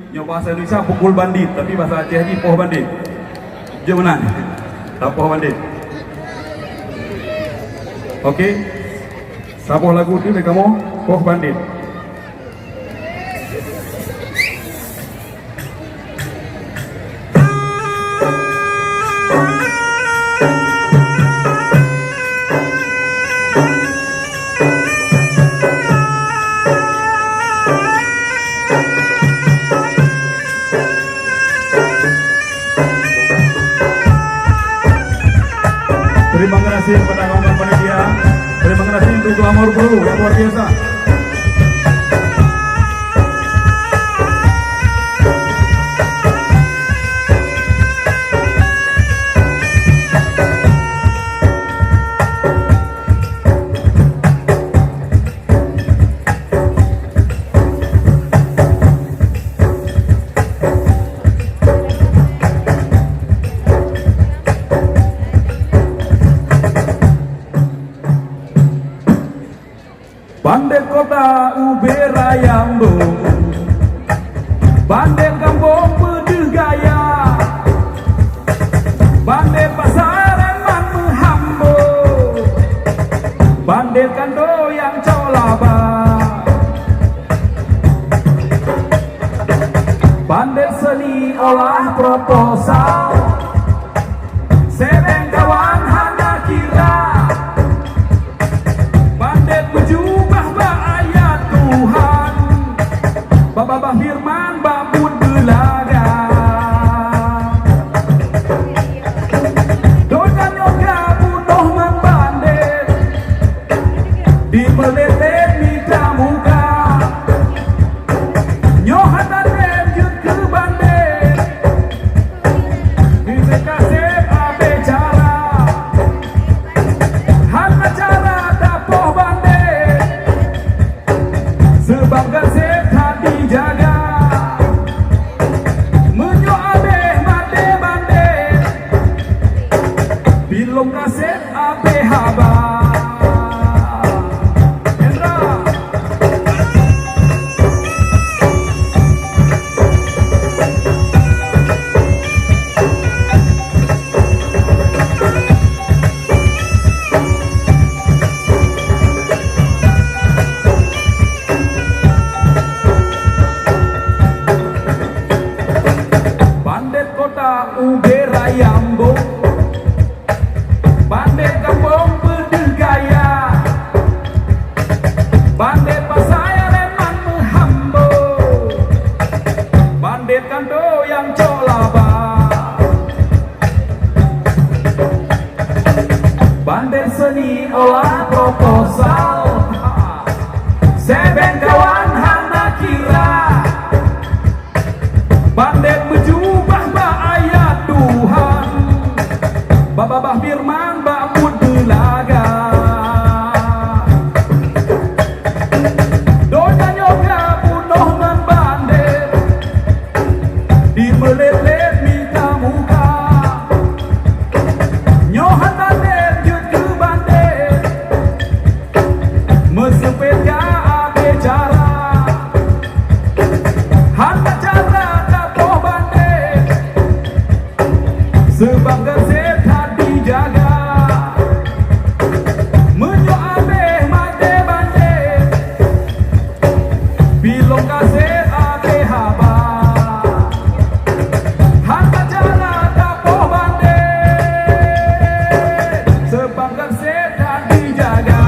Yang bahasa Indonesia pukul bandit, tapi bahasa Aceh ni poh bandit. Jom mana? Tak poh bandit. Okey. Sabuh lagu tu mereka mau poh bandit. Terima kasih kepada kawan-kawan panitia. Terima kasih untuk Glamor Bro yang luar biasa. Bandit kota Uberayambo, bandit kampung Pedih Gaya, bandit pasaran Manhambo, bandit kando yang colaba, bandit seni olah proposal, sereng kawan hanya kira, bandit berjubah ayat Tuhan, Babah firman babun belaga, doyan yoga bunuh membandit, di meletet mitra muka, nyohatan lanjut ke bandit, di kasep abe cara, hana cara dapoh bandit, sebab kasep tak dijaga, menyo abe mate bandit, bilong kasep abe haba. Bandit kota Uberayambo, bandit kampung Pedih Gaya, bandit pasaran Manhambo, bandit kando yang colaba, bandit seni olah proposal, seben kawan hana kira, bandit berjubah ayat Tuhan, babah firman babun belaga, doyan yoga bunuh membandit, di meletet minta muka, nyohatan lanjut ke bandit, mesepet ka abe cara, hana cara dapoh bandit, sebab kasep tak dijaga, menyo abe mate bandit, bilong kasep abe haba, hana cara dapoh bandit, sebab kasep tak dijaga.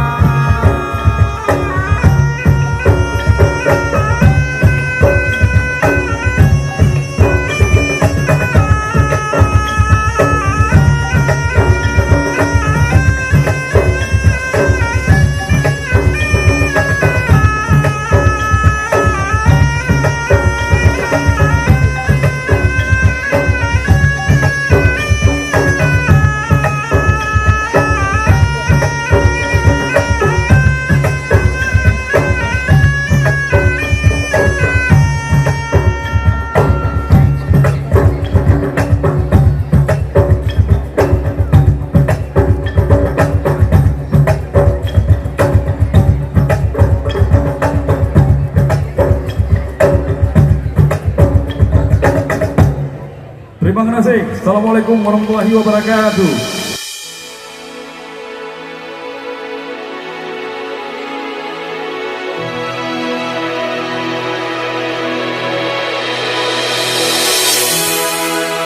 Terima kasih. Assalamualaikum warahmatullahi wabarakatuh.